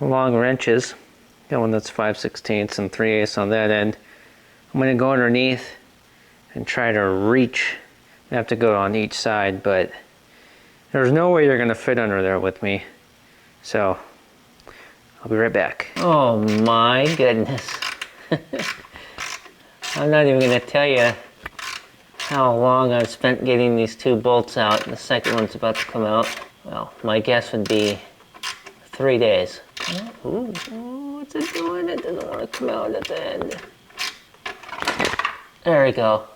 long wrenches. Got one that's 5/16 and 3/8 on that end. I'm gonna go underneath and try to reach. I have to go on each side, but there's no way you're gonna fit under there with me. So I'll be right back. Oh my goodness. I'm not even gonna tell you how long I've spent getting these 2 bolts out. The second one's about to come out. Well, my guess would be 3 days. Ooh, what's it doing? It doesn't want to come out at the end. There we go.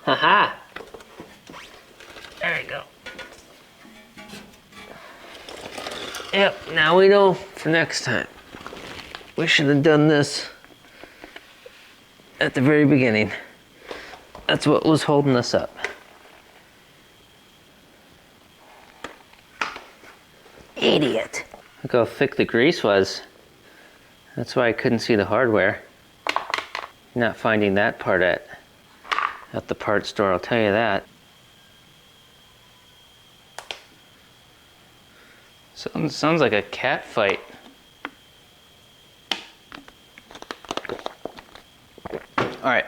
Haha. There we go. Yep, now we know for next time. We should have done this at the very beginning. That's what was holding us up. Idiot. Look how thick the grease was. That's why I couldn't see the hardware. Not finding that part at the parts store, I'll tell you that. Sounds like a cat fight. All right.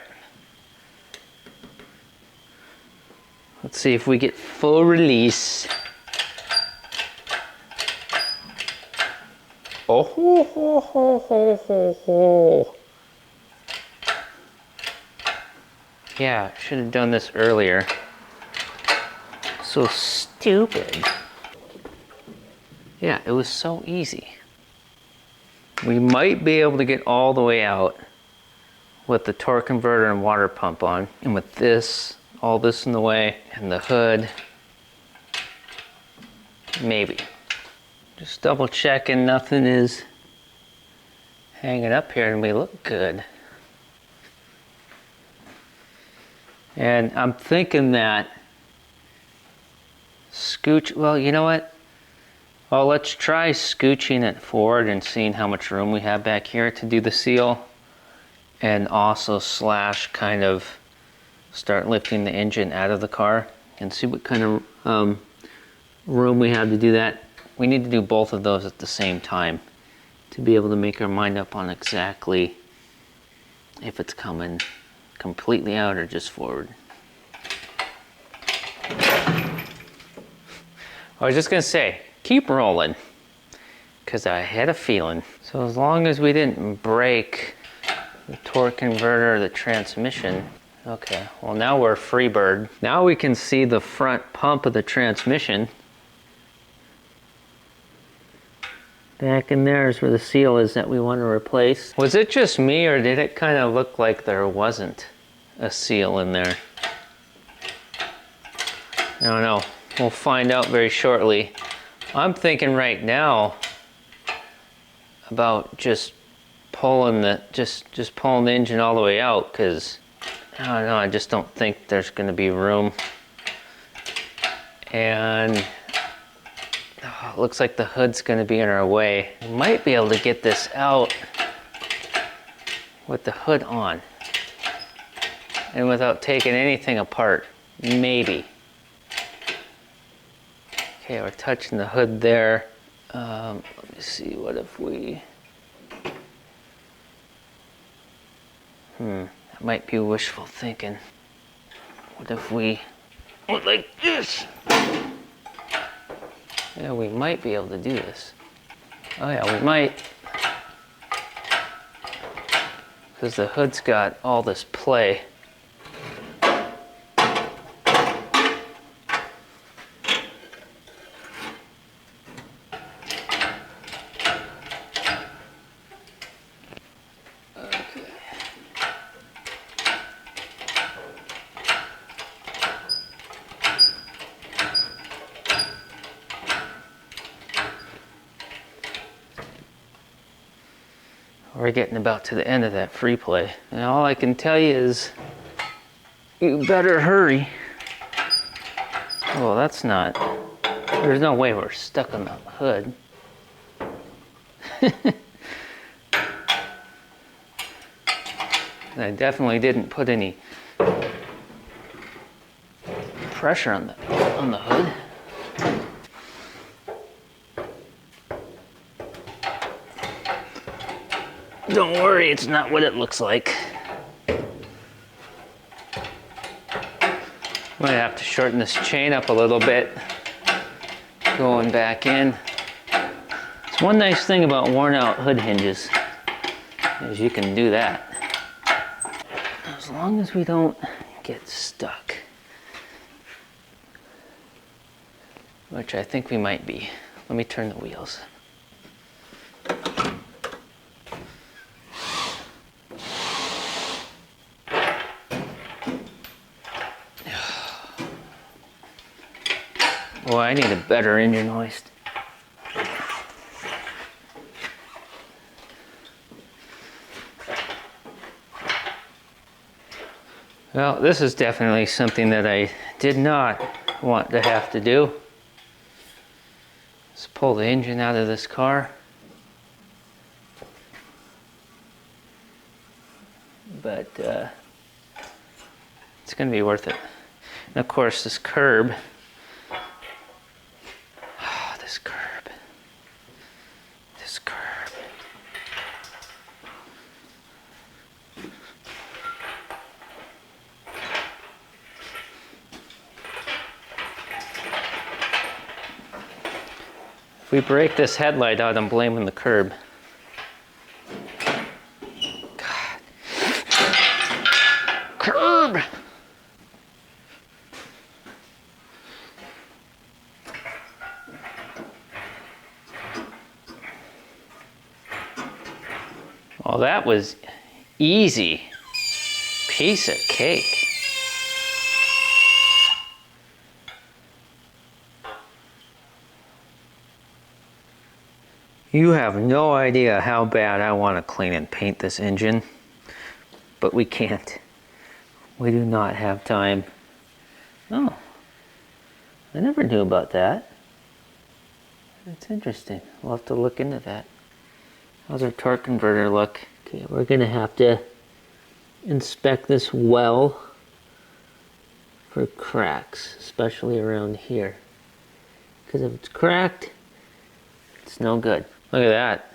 Let's see if we get full release. Oh ho ho ho ho ho ho. Yeah, should have done this earlier. So stupid. Yeah, it was so easy. We might be able to get all the way out with the torque converter and water pump on, and with this, all this in the way, and the hood, maybe. Just double checking nothing is hanging up here and we look good. And I'm thinking that scooch, well, you know what? Well, let's try scooching it forward and seeing how much room we have back here to do the seal. And also slash kind of start lifting the engine out of the car and see what kind of room we have to do that. We need to do both of those at the same time to be able to make our mind up on exactly if it's coming completely out or just forward. I was just gonna say, keep rolling, because I had a feeling. So as long as we didn't break the torque converter or the transmission. Okay, well now we're freebird. Now we can see the front pump of the transmission. Back in there is where the seal is that we want to replace. Was it just me, or did it kind of look like there wasn't a seal in there? I don't know. We'll find out very shortly. I'm thinking right now about just pulling the just pulling the engine all the way out, because I don't know, I just don't think there's going to be room. And oh, it looks like the hood's going to be in our way. We might be able to get this out with the hood on and without taking anything apart. Maybe. Okay, we're touching the hood there. Let me see, what if we... That might be wishful thinking. What if we went like this? Yeah, we might be able to do this. Oh yeah, we might. Because the hood's got all this play. We're getting about to the end of that free play. And all I can tell you is, you better hurry. Oh, that's not, there's no way we're stuck on the hood. I definitely didn't put any pressure on the hood. Don't worry, it's not what it looks like. Might have to shorten this chain up a little bit. Going back in. It's one nice thing about worn out hood hinges, is you can do that. As long as we don't get stuck. Which I think we might be. Let me turn the wheels. Boy, I need a better engine hoist. Well, this is definitely something that I did not want to have to do. Let's pull the engine out of this car. But it's going to be worth it. And of course, this curb. If we break this headlight out, I'm blaming the curb. God. Curb! Well, that was easy. Piece of cake. You have no idea how bad I want to clean and paint this engine, but we can't. We do not have time. Oh, I never knew about that. That's interesting. We'll have to look into that. How's our torque converter look? Okay, we're gonna have to inspect this well for cracks, especially around here. Because if it's cracked, it's no good. Look at that.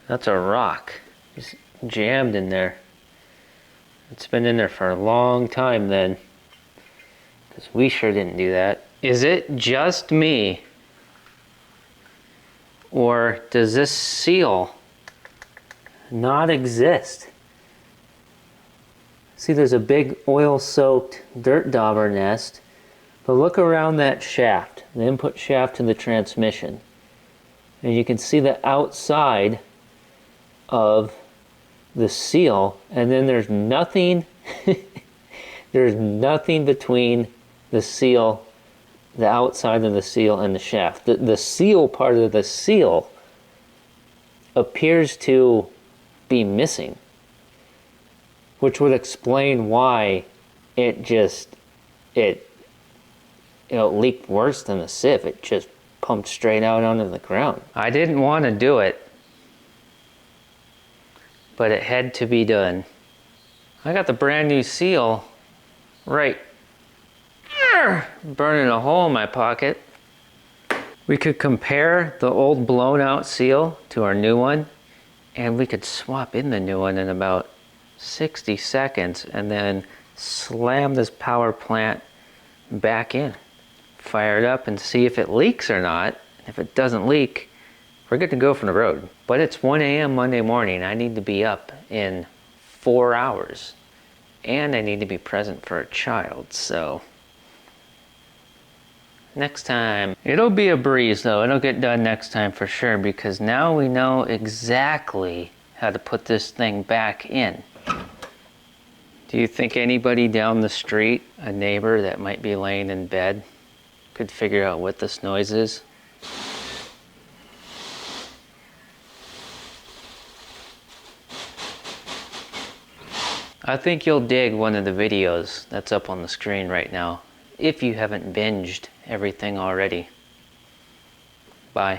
That's a rock. Just jammed in there. It's been in there for a long time then. Because we sure didn't do that. Is it just me? Or does this seal not exist? See, there's a big oil-soaked dirt dauber nest. But look around that shaft, the input shaft to the transmission. And you can see the outside of the seal, and then there's nothing there's nothing between the seal, the outside of the seal, and the shaft. The seal part of the seal appears to be missing, which would explain why it leaked worse than the sieve. It just pumped straight out onto the ground. I didn't want to do it, but it had to be done. I got the brand new seal right there, burning a hole in my pocket. We could compare the old blown out seal to our new one, and we could swap in the new one in about 60 seconds and then slam this power plant back in. Fire it up and see if it leaks or not. If it doesn't leak, we're good to go from the road. But it's 1 a.m. Monday morning. I need to be up in 4 hours. And I need to be present for a child, so next time. It'll be a breeze though. It'll get done next time for sure, because now we know exactly how to put this thing back in. Do you think anybody down the street, a neighbor that might be laying in bed, could figure out what this noise is? I think you'll dig one of the videos that's up on the screen right now, if you haven't binged everything already. Bye.